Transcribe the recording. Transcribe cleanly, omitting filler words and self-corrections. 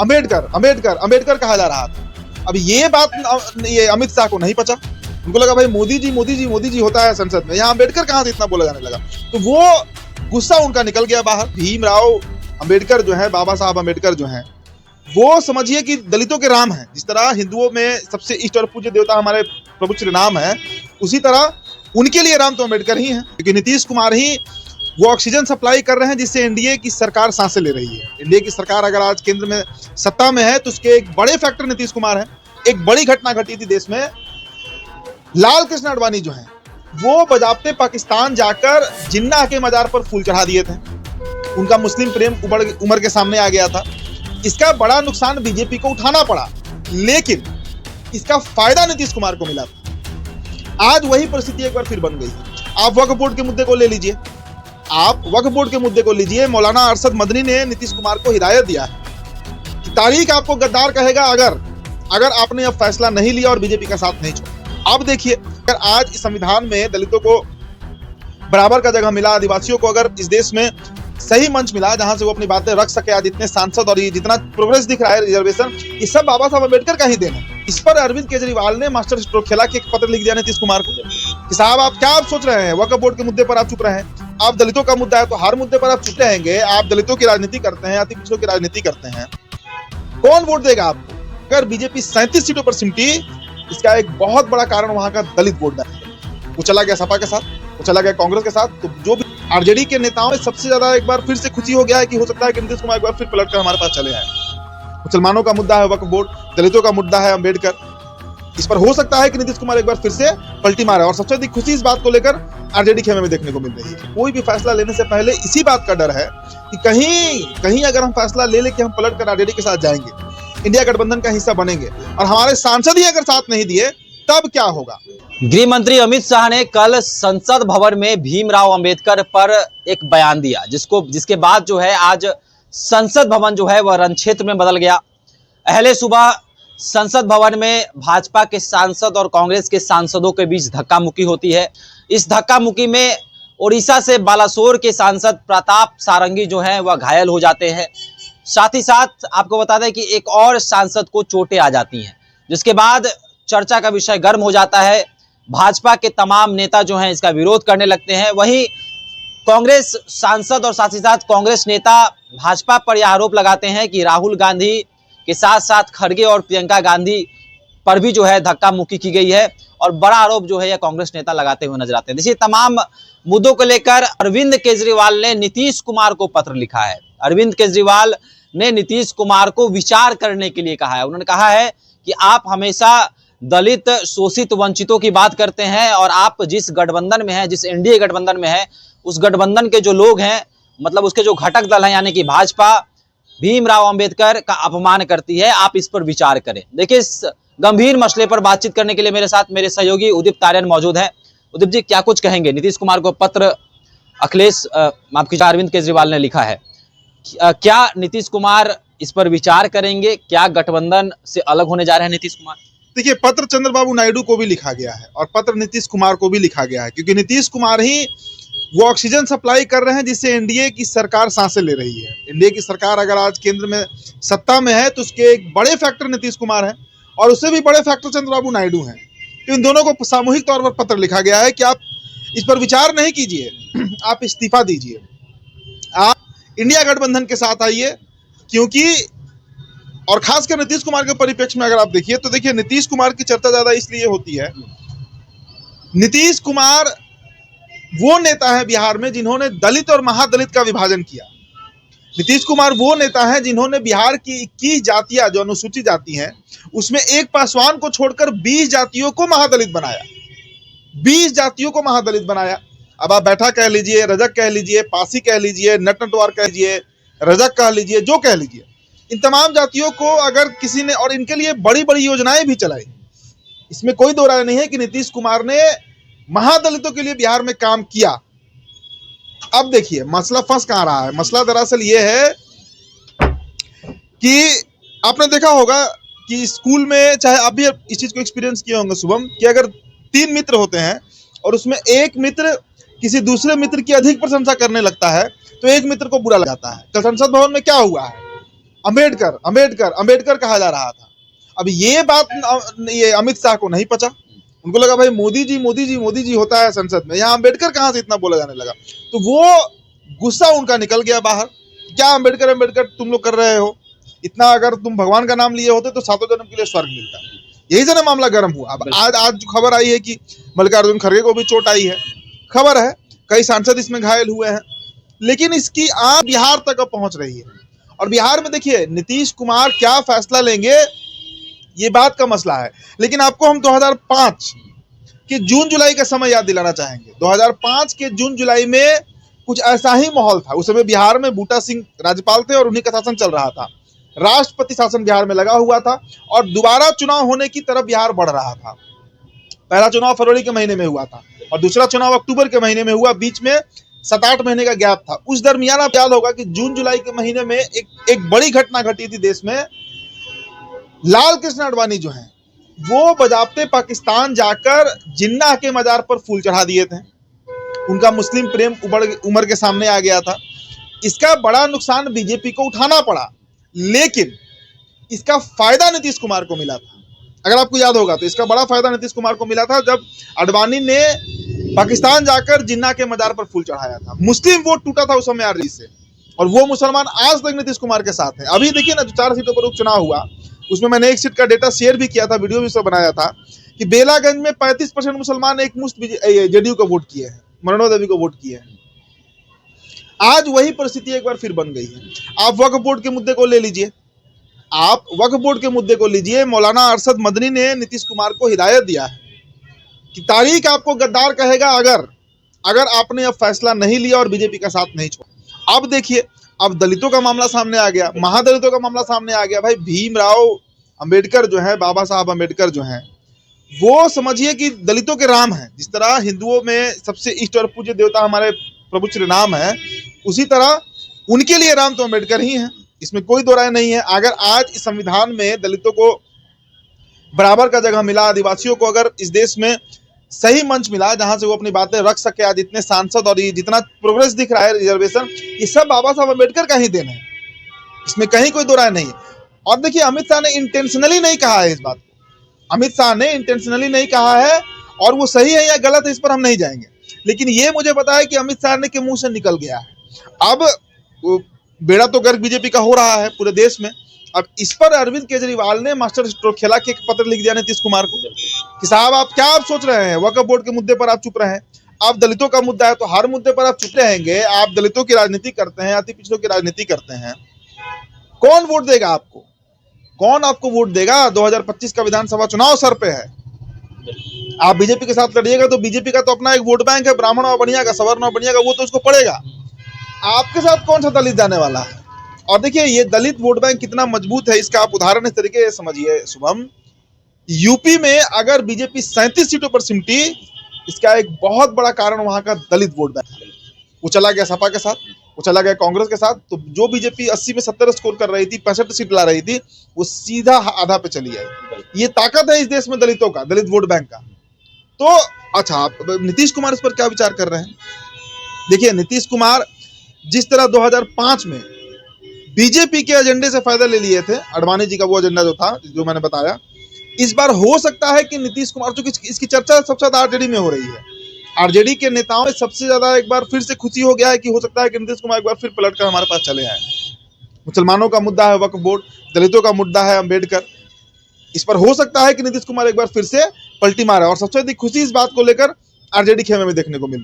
अम्बेडकर अम्बेडकर अम्बेडकर कहा जा रहा था। अब ये बात ये अमित शाह को नहीं पचा। उनको लगा भाई मोदी जी मोदी जी मोदी जी होता है संसद में, यहाँ अम्बेडकर कहाँ से इतना बोला जाने लगा। तो वो गुस्सा उनका निकल गया बाहर। भीमराव अम्बेडकर जो है, बाबा साहब अम्बेडकर जो है, वो समझिए कि दलितों के राम हैं। जिस तरह हिंदुओं में सबसे इष्ट और पूज्य देवता हमारे प्रभु श्री राम है, उसी तरह उनके लिए राम तो अम्बेडकर ही हैं। क्योंकि नीतीश कुमार ही वो ऑक्सीजन सप्लाई कर रहे हैं जिससे एनडीए की सरकार सांसें ले रही है। एनडीए की सरकार अगर आज केंद्र में सत्ता में है तो उसके एक बड़े फैक्टर नीतीश कुमार है। एक बड़ी घटना घटी थी देश में, लाल कृष्ण आडवाणी जो है वो बजाबते पाकिस्तान जाकर जिन्ना के मजार पर फूल चढ़ा दिए थे। उनका मुस्लिम प्रेम उमर के सामने आ गया था। इसका बड़ा नुकसान बीजेपी को उठाना पड़ा, लेकिन इसका फायदा नीतीश कुमार को मिला था। आज वही परिस्थिति एक बार फिर बन गई। आप वक्फ बोर्ड के मुद्दे को ले लीजिए, आप वक्फ बोर्ड के मुद्दे को लीजिए। मौलाना अरशद मदनी ने नीतीश कुमार को हिदायत दिया है कि तारीख आपको गद्दार कहेगा अगर आपने अब फैसला नहीं लिया और बीजेपी का साथ नहीं छोड़ा। अब देखिए, अगर आज इस संविधान में दलितों को बराबर का जगह मिला, आदिवासियों को अगर इस देश में सही मंच मिला जहां से वो अपनी बातें रख सके, आज इतने सांसद और ये जितना प्रोग्रेस दिख रहा है, रिजर्वेशन, ये सब बाबा साहब अम्बेडकर का ही देन है। इस पर अरविंद केजरीवाल ने मास्टर स्ट्रोक खेला कि एक पत्र लिख दिया नीतीश कुमार को कि साहब आप क्या सोच रहे हैं, वक्फ बोर्ड के मुद्दे पर आप चुप रहे हैं। आप दलितों का मुद्दा है तो हर मुद्दे पर आप चुप रहेंगे। आप दलितों की राजनीति करते हैं, अति पिछड़ों की राजनीति करते हैं, कौन वोट देगा आपको? अगर बीजेपी 37 सीटों पर सिमटी, इसका एक बहुत बड़ा कारण वहां का दलित वोट बैंक है। वो चला गया सपा के साथ, वो चला गया कांग्रेस के साथ। तो जो भी आरजेडी के नेताओं में सबसे ज्यादा एक बार फिर से खुशी हो गया है कि हो सकता है कि नीतीश कुमार एक बार फिर पलट कर हमारे पास चले आए। मुसलमानों का मुद्दा है वक्फ बोर्ड, दलितों का मुद्दा है अम्बेडकर। इस पर हो सकता है कि नीतीश कुमार एक बार फिर से पलटी मारे। और सबसे अधिक खुशी इस बात को लेकर आरजेडी खेमे में देखने को मिल रही है। कोई भी फैसला लेने से पहले इसी बात का डर है कि कहीं अगर हम फैसला ले कि हम पलट कर आरजेडी के साथ जाएंगे, इंडिया गठबंधन का हिस्सा बनेंगे और हमारे सांसद ही अगर साथ नहीं दिए तब क्या होगा। गृह मंत्री अमित शाह ने कल संसद भवन में भीमराव अंबेडकर पर एक बयान दिया, जिसके बाद जो है आज संसद भवन जो है वह रणक्षेत्र में बदल गया। अहले सुबह संसद भवन में भाजपा के सांसद और कांग्रेस के सांसदों के बीच धक्का मुक्की होती है। इस धक्का मुक्की में ओडिशा से बालासोर के सांसद प्रताप सारंगी जो हैं वह घायल हो जाते हैं। साथ ही साथ आपको बता दें कि एक और सांसद को चोटें आ जाती हैं, जिसके बाद चर्चा का विषय गर्म हो जाता है। भाजपा के तमाम नेता जो हैं इसका विरोध करने लगते हैं। वहीं कांग्रेस सांसद और साथ ही साथ कांग्रेस नेता भाजपा पर यह आरोप लगाते हैं कि राहुल गांधी के साथ साथ खड़गे और प्रियंका गांधी पर भी जो है धक्का मुक्की की गई है। और बड़ा आरोप जो है यह कांग्रेस नेता लगाते हुए नजर आते हैं। देखिए, तमाम मुद्दों को लेकर अरविंद केजरीवाल ने नीतीश कुमार को पत्र लिखा है। अरविंद केजरीवाल ने नीतीश कुमार को विचार करने के लिए कहा है। उन्होंने कहा है कि आप हमेशा दलित, शोषित, वंचितों की बात करते हैं और आप जिस गठबंधन में हैं, जिस एनडीए गठबंधन में है, उस गठबंधन के जो लोग हैं, मतलब उसके जो घटक दल हैं, यानी कि भाजपा भीमराव अंबेडकर का अपमान करती है। आप इस पर विचार करें। देखिए, इस गंभीर मसले पर बातचीत करने के लिए मेरे साथ मेरे सहयोगी उदित तारियन मौजूद हैं। उदित जी, क्या कुछ कहेंगे? नीतीश कुमार को पत्र अरविंद केजरीवाल ने लिखा है, क्या नीतीश कुमार इस पर विचार करेंगे? क्या गठबंधन से अलग होने जा रहे हैं नीतीश कुमार? देखिए, पत्र चंद्रबाबू नायडू को भी लिखा गया है और पत्र नीतीश कुमार को भी लिखा गया है, क्योंकि नीतीश कुमार ही वो ऑक्सीजन सप्लाई कर रहे हैं जिससे एनडीए की सरकार सांसें ले रही है। एनडीए की सरकार अगर आज केंद्र में सत्ता में है तो उसके एक बड़े फैक्टर नीतीश कुमार हैं और उससे भी बड़े फैक्टर चंद्रबाबू नायडू हैं। तो इन दोनों को सामूहिक तौर पर पत्र लिखा गया है कि आप इस पर विचार नहीं कीजिए, आप इस्तीफा दीजिए, आप इंडिया गठबंधन के साथ आइए। क्योंकि और खासकर नीतीश कुमार के परिप्रेक्ष्य में अगर आप देखिए तो देखिए, नीतीश कुमार की चर्चा ज्यादा इसलिए होती है, नीतीश कुमार वो नेता है बिहार में जिन्होंने दलित और महादलित का विभाजन किया। नीतीश कुमार वो नेता है जिन्होंने बिहार की 21 जातियां जो अनुसूचित जाति हैं उसमें एक पासवान को छोड़कर 20 जातियों को महादलित बनाया। 20 जातियों को महादलित बनाया। अब आप बैठा कह लीजिए, रजक कह लीजिए, पासी कह लीजिए, नटनटवार कह लीजिए, रजक कह लीजिए, जो कह लीजिए, इन तमाम जातियों को अगर किसी ने, और इनके लिए बड़ी बड़ी योजनाएं भी चलाई, इसमें कोई दो राय नहीं है कि नीतीश कुमार ने महादलितों के लिए बिहार में काम किया। अब देखिए, मसला फंस कहां रहा है। मसला दरअसल ये है कि आपने देखा होगा कि स्कूल में, चाहे आप भी इस चीज को एक्सपीरियंस किए होंगे शुभम, कि अगर 3 मित्र होते हैं और उसमें एक मित्र किसी दूसरे मित्र की अधिक प्रशंसा करने लगता है तो एक मित्र को बुरा लगता है। कल संसद भवन में क्या हुआ है, अंबेडकर अंबेडकर अंबेडकर कहा जा रहा था। अब ये बात ये अमित शाह को नहीं पचा। उनको लगा भाई मोदी जी मोदी जी मोदी जी होता है संसद में, यहाँ अंबेडकर कहाँ से इतना बोला जाने लगा। तो वो गुस्सा उनका निकल गया बाहर। क्या अंबेडकर अंबेडकर तुम लोग कर रहे हो, इतना अगर तुम भगवान का नाम लिए होते तो 7 जन्म के लिए स्वर्ग मिलता। यही से ना मामला गर्म हुआ। अब आज जो खबर आई है कि मल्लिकार्जुन खड़गे को भी चोट आई है, खबर है कई सांसद इसमें घायल हुए हैं, लेकिन इसकी आग बिहार तक अब पहुंच रही है। और बिहार में देखिए नीतीश कुमार क्या फैसला लेंगे ये बात का मसला है। लेकिन आपको हम 2005 के जून जुलाई का समय याद दिलाना चाहेंगे। 2005 के जून जुलाई में कुछ ऐसा ही माहौल था। उस समय बिहार में बूटा सिंह राज्यपाल थे और उन्हीं का शासन चल रहा था। राष्ट्रपति शासन बिहार में लगा हुआ था और दोबारा चुनाव होने की तरफ बिहार बढ़ रहा था। पहला चुनाव फरवरी के महीने में हुआ था और दूसरा चुनाव अक्टूबर के महीने में हुआ। बीच में 7-8 महीने का गैप था। उस दरमियान आप याद होगा कि जून जुलाई के महीने में एक बड़ी घटना घटी थी देश में। लाल कृष्ण आडवाणी जो हैं वो बजाबते पाकिस्तान जाकर जिन्ना के मजार पर फूल चढ़ा दिए थे। उनका मुस्लिम प्रेम उमड़ के सामने आ गया था। इसका बड़ा नुकसान बीजेपी को उठाना पड़ा, लेकिन इसका फायदा नीतीश कुमार को मिला था। अगर आपको याद होगा तो इसका बड़ा फायदा नीतीश कुमार को मिला था जब आडवाणी ने पाकिस्तान जाकर जिन्ना के मजार पर फूल चढ़ाया था। मुस्लिम वोट टूटा था उस समय आरजेडी से और वो मुसलमान आज तक नीतीश कुमार के साथ हैं। अभी देखिए ना जो 4 सीटों पर उपचुनाव हुआ उसमें मैंने एक सीट का डेटा शेयर भी किया था, वीडियो भी सब बनाया था कि बेलागंज में 35% मुसलमान एक मुश्त जेडीयू को वोट किए हैं, मरणो देवी को वोट किए हैं। आज वही परिस्थिति एक बार फिर बन गई है। आप वक्फ बोर्ड के मुद्दे को ले लीजिए, आप वक्फ बोर्ड के मुद्दे को लीजिए। मौलाना अरशद मदनी ने नीतीश कुमार को हिदायत दिया है कि तारीख आपको गद्दार कहेगा अगर आपने अब फैसला नहीं लिया और बीजेपी का साथ नहीं छोड़ा। अब देखिए अब दलितों का मामला सामने आ गया, महादलितों का मामला सामने आ गया। भाई भीमराव अंबेडकर जो है, बाबा साहब अंबेडकर जो हैं, वो समझिए कि दलितों के राम हैं। जिस तरह हिंदुओं में सबसे इष्ट और पूज्य देवता हमारे प्रभु श्री राम है, उसी तरह उनके लिए राम तो अंबेडकर ही हैं, इसमें कोई दो राय नहीं है। अगर आज इस संविधान में दलितों को बराबर का जगह मिला, आदिवासियों को अगर इस देश में सही मंच मिला जहां से वो अपनी बातें रख सके, आज इतने सांसद और ये जितना प्रोग्रेस दिख रहा है, रिजर्वेशन, ये सब बाबा साहब अंबेडकर का ही देन है, इसमें कहीं कोई दो राय नहीं है। और देखिए अमित शाह ने इंटेंशनली नहीं कहा है इस बात को, अमित शाह ने इंटेंशनली नहीं कहा है और वो सही है या गलत है इस पर हम नहीं जाएंगे, लेकिन ये मुझे पता है कि अमित शाह ने के मुंह से निकल गया है। अब बेड़ा तो गर्क बीजेपी का हो रहा है पूरे देश में। अब इस पर अरविंद केजरीवाल ने मास्टर स्ट्रोक खेला कि एक पत्र लिख दिया नीतीश कुमार को कि साहब आप क्या आप सोच रहे हैं, वक्फ बोर्ड के मुद्दे पर आप चुप रहे हैं, आप दलितों का मुद्दा है तो हर मुद्दे पर आप चुप रहेंगे, आप दलितों की राजनीति करते हैं, अति पिछड़ों की राजनीति करते हैं, कौन वोट देगा आपको, कौन आपको वोट देगा। 2025 का विधानसभा चुनाव सर पे है, आप बीजेपी के साथ लड़िएगा तो बीजेपी का तो अपना एक वोट बैंक है, ब्राह्मण और बढ़िया का, सवर्ण और बढ़िया का, वो तो उसको पड़ेगा। आपके साथ कौन सा दलित जाने वाला है। और देखिए ये दलित वोट बैंक कितना मजबूत है इसका आप उदाहरण इस तरीके से समझिए शुभम, यूपी में अगर बीजेपी 37 सीटों पर सिमटी, इसका एक बहुत बड़ा कारण वहां का दलित वोट बैंक है। वो चला गया सपा के साथ, वो चला गया कांग्रेस के साथ, तो जो बीजेपी 80 में 70 स्कोर कर रही थी, 65 सीट ला रही थी, वो सीधा आधा पे चली आई। ये ताकत है इस देश में दलितों का, दलित वोट बैंक का। तो अच्छा नीतीश कुमार इस पर क्या विचार कर रहे हैं। देखिए नीतीश कुमार जिस तरह 2005 में बीजेपी के एजेंडे से फायदा ले लिए थे, आडवाणी जी का वो एजेंडा जो था जो मैंने बताया, इस बार हो सकता है कि नीतीश कुमार, चूंकि इसकी चर्चा सबसे ज्यादा आरजेडी में हो रही है, आरजेडी के नेताओं में सबसे ज्यादा एक बार फिर से खुशी हो गया है कि हो सकता है कि नीतीश कुमार एक बार फिर पलट कर हमारे पास चले आए। मुसलमानों का मुद्दा है वक्फ बोर्ड, दलितों का मुद्दा है अंबेडकर, इस पर हो सकता है कि नीतीश कुमार एक बार फिर से पलटी मारे। और सबसे अधिक खुशी इस बात को लेकर आरजेडी खेमे में देखने को मिल रही है।